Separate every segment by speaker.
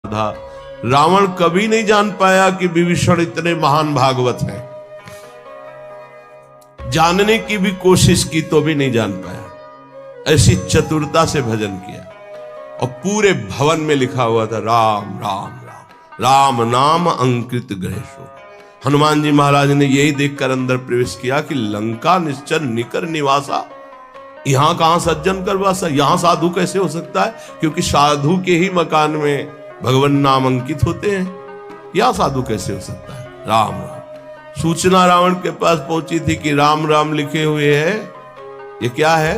Speaker 1: था। रावण कभी नहीं जान पाया कि विभीषण इतने महान भागवत हैं। जानने की भी कोशिश की तो भी नहीं जान पाया। ऐसी चतुरता से भजन किया और पूरे भवन में लिखा हुआ था राम राम राम, राम नाम अंकित ग्रहेशो। हनुमान जी महाराज ने यही देखकर अंदर प्रवेश किया कि लंका निश्चर निकर निवासा, यहां कहां सज्जन कर वासा, यहां साधु कैसे हो सकता है? क्योंकि साधु के ही मकान में भगवान नाम अंकित होते हैं। यह साधु कैसे हो सकता है? राम राम। सूचना रावण के पास पहुंची थी कि राम राम लिखे हुए हैं। ये क्या है?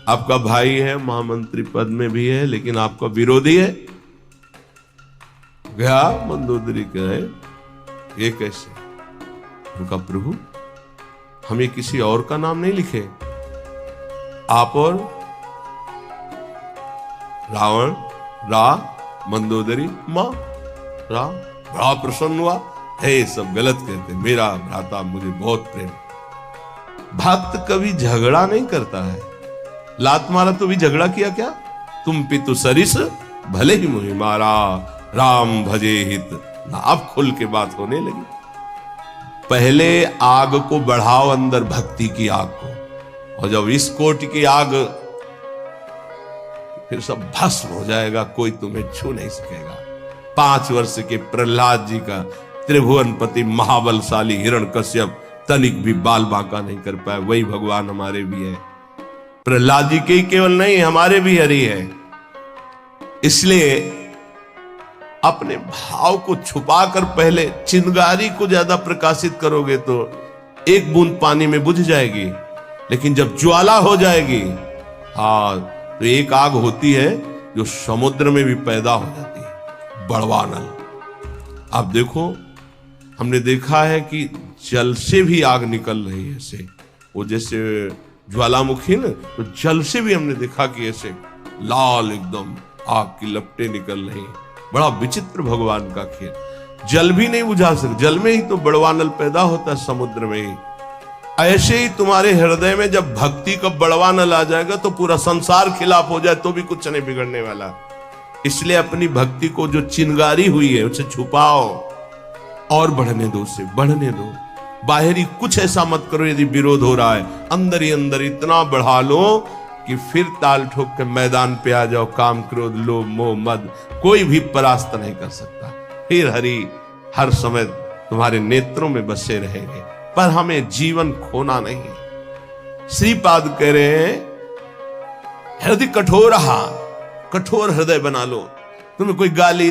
Speaker 1: आपका भाई है, महामंत्री पद में भी है, लेकिन आपका विरोधी है। गया मंदोदरी कहे ये कैसे? उनका प्रभु हमें किसी और का नाम नहीं लिखे, आप और रावण रा मंदोदरी मां राम। बड़ा प्रसन्न हुआ है, सब गलत कहते, मेरा भ्राता मुझे बहुत प्रेम। भक्त कभी झगड़ा नहीं करता है। लात मारा तो भी झगड़ा किया क्या? तुम पितु सरिस भले ही मुझे मारा, राम भजे हित। अब खुल के बात होने लगी। पहले आग को बढ़ाओ, अंदर भक्ति की आग को, और जब इस कोटि की आग, फिर सब भस्म हो जाएगा, कोई तुम्हें छू नहीं सकेगा। 5 वर्ष के प्रहलाद जी का त्रिभुवनपति महाबलशाली हिरण्यकश्यप तनिक भी बाल बांका नहीं कर पाए। वही भगवान हमारे भी है। प्रहलाद जी के ही केवल नहीं, हमारे भी हरि है। इसलिए अपने भाव को छुपाकर पहले चिंगारी को ज्यादा प्रकाशित करोगे तो एक बूंद पानी में बुझ जाएगी, लेकिन जब ज्वाला हो जाएगी, तो एक आग होती है जो समुद्र में भी पैदा हो जाती है, बड़वानल। आप देखो, हमने देखा है कि जल से भी आग निकल रही है ऐसे, वो जैसे ज्वालामुखी ना, तो जल से भी हमने देखा कि ऐसे लाल एकदम आग की लपटें निकल रही। बड़ा विचित्र भगवान का खेल। जल भी नहीं बुझा सकते, जल में ही तो बड़वानल पैदा होता है, समुद्र में ही। ऐसे ही तुम्हारे हृदय में जब भक्ति का बड़वानल आ जाएगा तो पूरा संसार खिलाफ हो जाए तो भी कुछ नहीं बिगड़ने वाला। इसलिए अपनी भक्ति को जो चिंगारी हुई है उसे छुपाओ और बढ़ने दो, उसे बढ़ने दो। बाहरी कुछ ऐसा मत करो, यदि विरोध हो रहा है अंदर ही अंदर इतना बढ़ा लो कि फिर ताल ठोक के मैदान पे आ जाओ। काम क्रोध लोभ मोह मद कोई भी परास्त नहीं कर सकता। फिर हरि हर समय तुम्हारे नेत्रों में बसे रहेंगे, पर हमें जीवन खोना नहीं। श्रीपाद कह रहे हैं हृदय कठोर, कठोर हृदय बना लो। तुम्हें कोई गाली